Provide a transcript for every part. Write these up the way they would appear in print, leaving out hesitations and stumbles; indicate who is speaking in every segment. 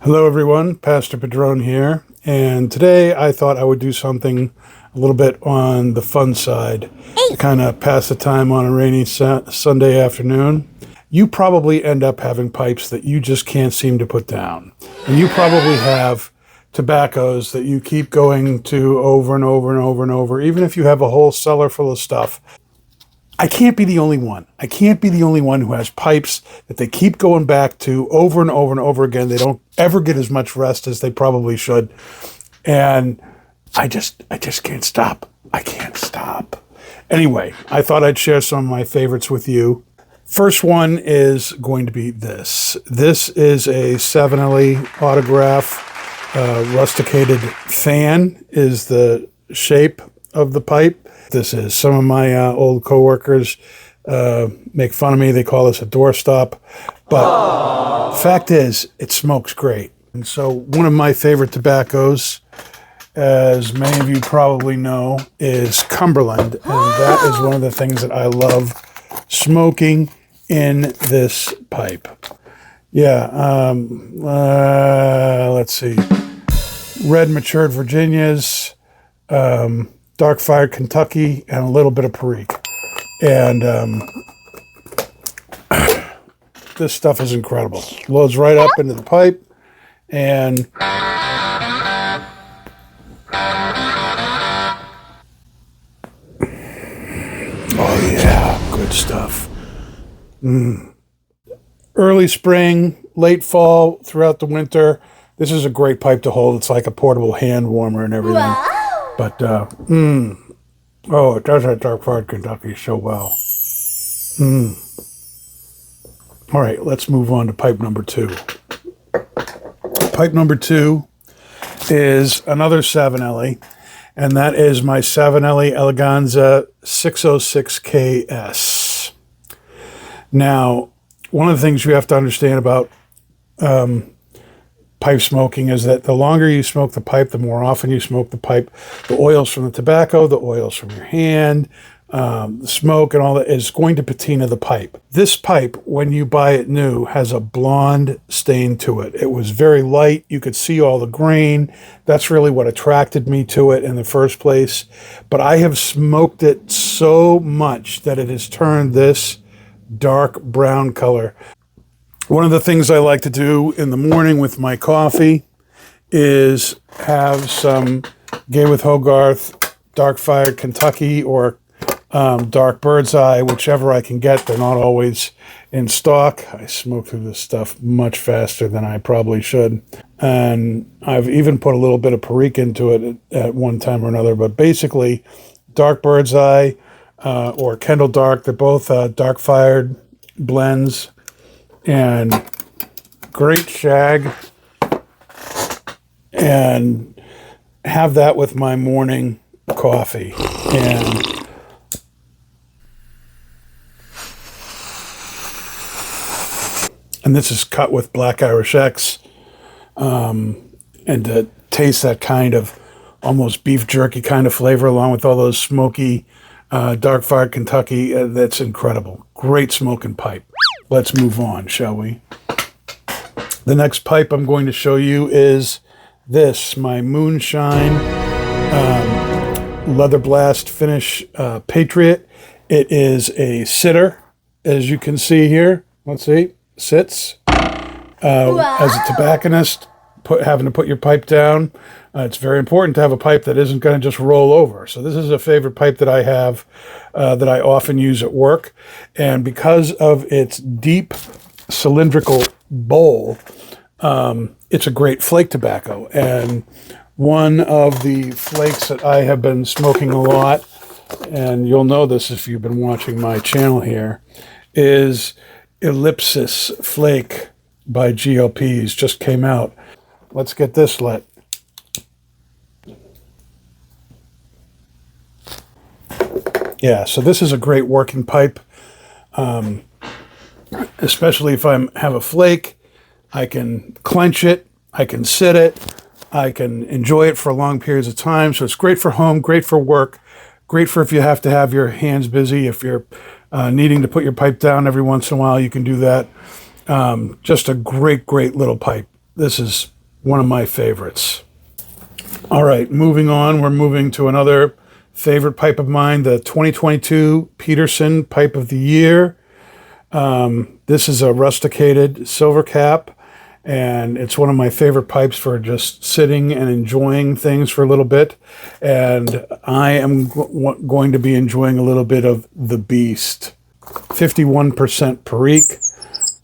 Speaker 1: Hello everyone, Pastor Padron here, and today I thought I would do something a little bit on the fun side to kind of pass the time on a rainy Sunday afternoon. You probably end up having pipes that you just can't seem to put down, and you probably have tobaccos that you keep going to over and over and over and over, even if you have a whole cellar full of stuff. I can't be the only one. I can't be the only one who has pipes that they keep going back to over and over and over again. They don't ever get as much rest as they probably should. And I just can't stop. I can't stop. Anyway, I thought I'd share some of my favorites with you. First one is going to be this. This is a Savinelli autograph. Rusticated fan is the shape of the pipe. This is some of my old coworkers make fun of me. They call this a doorstop. But fact is, it smokes great. And so one of my favorite tobaccos, as many of you probably know, is Cumberland. And that is one of the things that I love smoking in this pipe. Yeah, let's see. Red Matured Virginias, dark fired Kentucky, and a little bit of Perique. And this stuff is incredible. Loads right up into the pipe, and oh yeah, good stuff. Early spring, late fall, throughout the winter, this is a great pipe to hold. It's like a portable hand warmer and everything. Wow. But, oh, it does that dark fired Kentucky so well. All right, let's move on to pipe number two. Pipe number two is another Savinelli, and that is my Savinelli Elegana 606KS. Now, one of the things you have to understand about pipe smoking is that the longer you smoke the pipe, the more often you smoke the pipe, the oils from the tobacco, the oils from your hand, the smoke and all that is going to patina the pipe. This pipe, when you buy it new, has a blonde stain to it. It was very light. You could see all the grain. That's really what attracted me to it in the first place. But I have smoked it so much that it has turned this dark brown color. One of the things I like to do in the morning with my coffee is have some Gay with Hogarth dark fired Kentucky or dark bird's eye, whichever I can get. They're not always in stock. I smoke through this stuff much faster than I probably should. And I've even put a little bit of Perique into it at one time or another. But basically, dark bird's eye or Kendall Dark, they're both dark fired blends. And great shag, and have that with my morning coffee. And this is cut with Black Irish X, and to taste that kind of almost beef jerky kind of flavor along with all those smoky dark fired Kentucky, that's incredible. Great smoking pipe. Let's move on, shall we? The next pipe I'm going to show you is this, my Moonshine Leather Blast Finish Patriot. It is a sitter, as you can see here. Let's see, sits. As a tobacconist, having to put your pipe down, it's very important to have a pipe that isn't going to just roll over. So this is a favorite pipe that I have that I often use at work. And because of its deep cylindrical bowl, it's a great flake tobacco. And one of the flakes that I have been smoking a lot, and you'll know this if you've been watching my channel here, is Ellipsis Flake by GLPs. Just came out. Let's get this lit. Yeah, so this is a great working pipe, especially if I have a flake. I can clench it, I can sit it, I can enjoy it for long periods of time. So it's great for home, great for work, great for if you have to have your hands busy. If you're needing to put your pipe down every once in a while, you can do that. Just a great, great little pipe. this is one of my favorites. All right, moving on. We're moving to another favorite pipe of mine, the 2022 Peterson Pipe of the Year. This is a rusticated silver cap, and it's one of my favorite pipes for just sitting and enjoying things for a little bit. And I am going to be enjoying a little bit of the Beast. 51% Perique,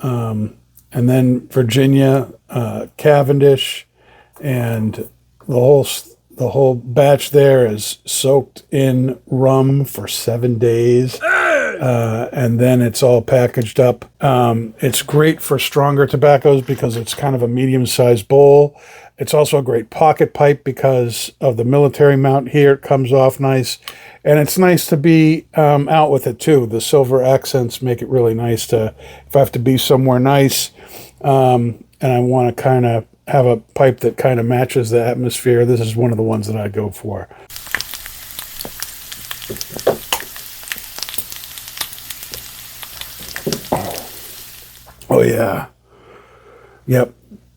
Speaker 1: and then Virginia, Cavendish, and the whole batch there is soaked in rum for 7 days, and then it's all packaged up. It's great for stronger tobaccos because it's kind of a medium-sized bowl. It's also a great pocket pipe because of the military mount here. It comes off nice, and it's nice to be out with it too. The silver accents make it really nice to, if I have to be somewhere nice, and I want to kind of have a pipe that kind of matches the atmosphere, this is one of the ones that I go for. Oh yeah. Yep.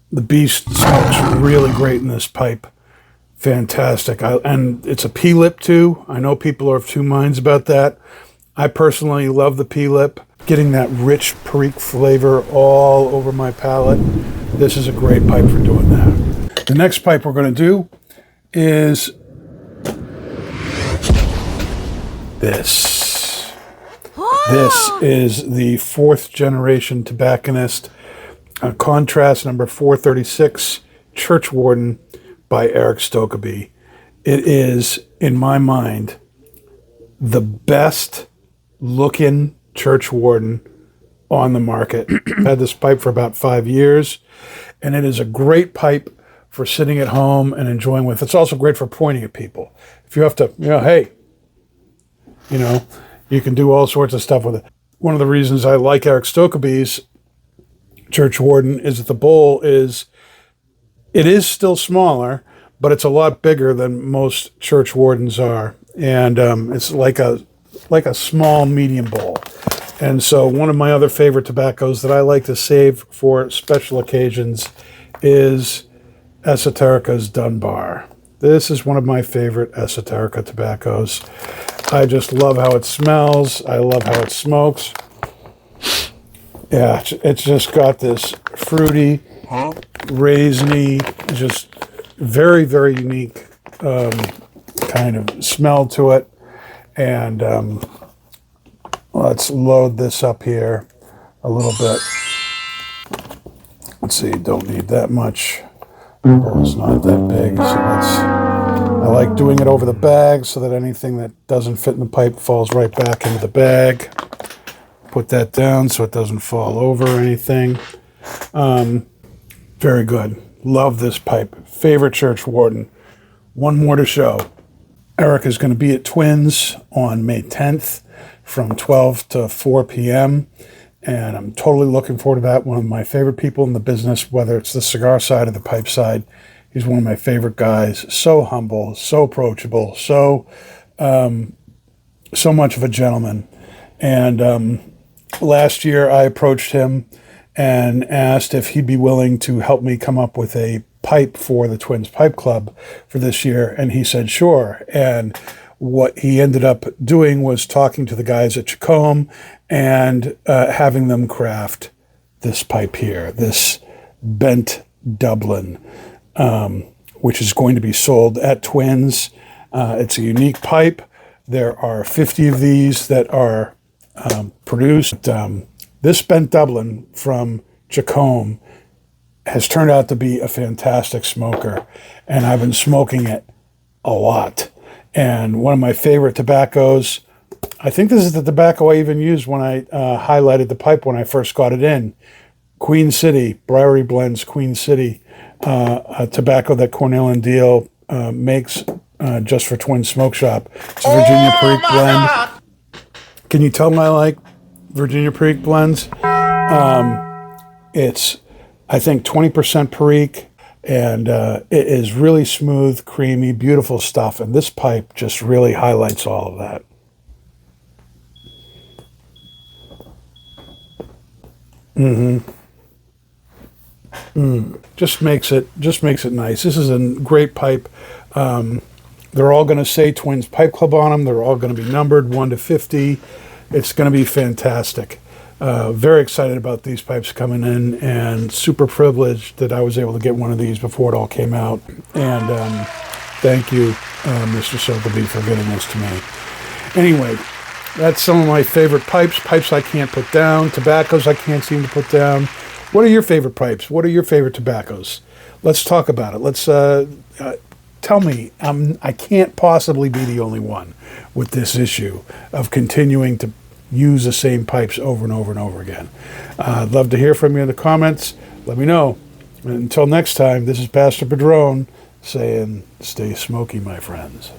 Speaker 1: The Beast smokes really great in this pipe. Fantastic. And it's a P-lip too. I know people are of two minds about that. I personally love the P-lip. Getting that rich Perique flavor all over my palate. This is a great pipe for doing that. The next pipe we're going to do is this. This is the 4th generation tobacconist, contrast number 436, Church Warden by Eric Stokabe. It is, in my mind, the best looking Church Warden on the market. I've had this pipe for about 5 years, and it is a great pipe for sitting at home and enjoying with. It's also great for pointing at people. If you have to, hey, you can do all sorts of stuff with it. One of the reasons I like Eric Stokabe's Church Warden is that the bowl is still smaller, but it's a lot bigger than most Church Wardens are. And it's like a small medium bowl. And so one of my other favorite tobaccos that I like to save for special occasions is Esoterica's Dunbar. This is one of my favorite Esoterica tobaccos. I just love how it smells. I love how it smokes. Yeah, it's just got this fruity, raisiny, just very, very unique kind of smell to it. And let's load this up here a little bit. Let's see, don't need that much. Oh, it's not that big, so I like doing it over the bag so that anything that doesn't fit in the pipe falls right back into the bag. Put that down so it doesn't fall over or anything. Very good. Love this pipe. Favorite Church Warden. One more to show. Eric is going to be at Twins on May 10th from 12 to 4 p.m. And I'm totally looking forward to that. One of my favorite people in the business, whether it's the cigar side or the pipe side. He's one of my favorite guys. So humble, so approachable, so much of a gentleman. And last year I approached him and asked if he'd be willing to help me come up with a pipe for the Twins Pipe Club for this year. And he said, sure. And what he ended up doing was talking to the guys at Chacombe and having them craft this pipe here, this bent Dublin, which is going to be sold at Twins. It's a unique pipe. There are 50 of these that are produced. This bent Dublin from Chacombe has turned out to be a fantastic smoker, and I've been smoking it a lot. And one of my favorite tobaccos, I think this is the tobacco I even used when I highlighted the pipe when I first got it in. Queen City, Briary Blends Queen City, a tobacco that Cornell and Deal makes just for Twin Smoke Shop. It's a Virginia Perique blend. God. Can you tell I like Virginia Perique blends? It's, I think, 20% Perique, and it is really smooth, creamy, beautiful stuff. And this pipe just really highlights all of that. Just makes it nice. This is a great pipe. They're all going to say Twins Pipe Club on them. They're all going to be numbered 1 to 50. It's going to be fantastic. Very excited about these pipes coming in, and super privileged that I was able to get one of these before it all came out. And thank you, Mr. Stokabe, for getting this to me. Anyway, that's some of my favorite pipes. Pipes I can't put down. Tobaccos I can't seem to put down. What are your favorite pipes? What are your favorite tobaccos? Let's talk about it. Let's tell me. I can't possibly be the only one with this issue of continuing to use the same pipes over and over and over again. I'd love to hear from you in the comments. Let me know. And until next time, this is Pastor Padron saying, stay smoky, my friends.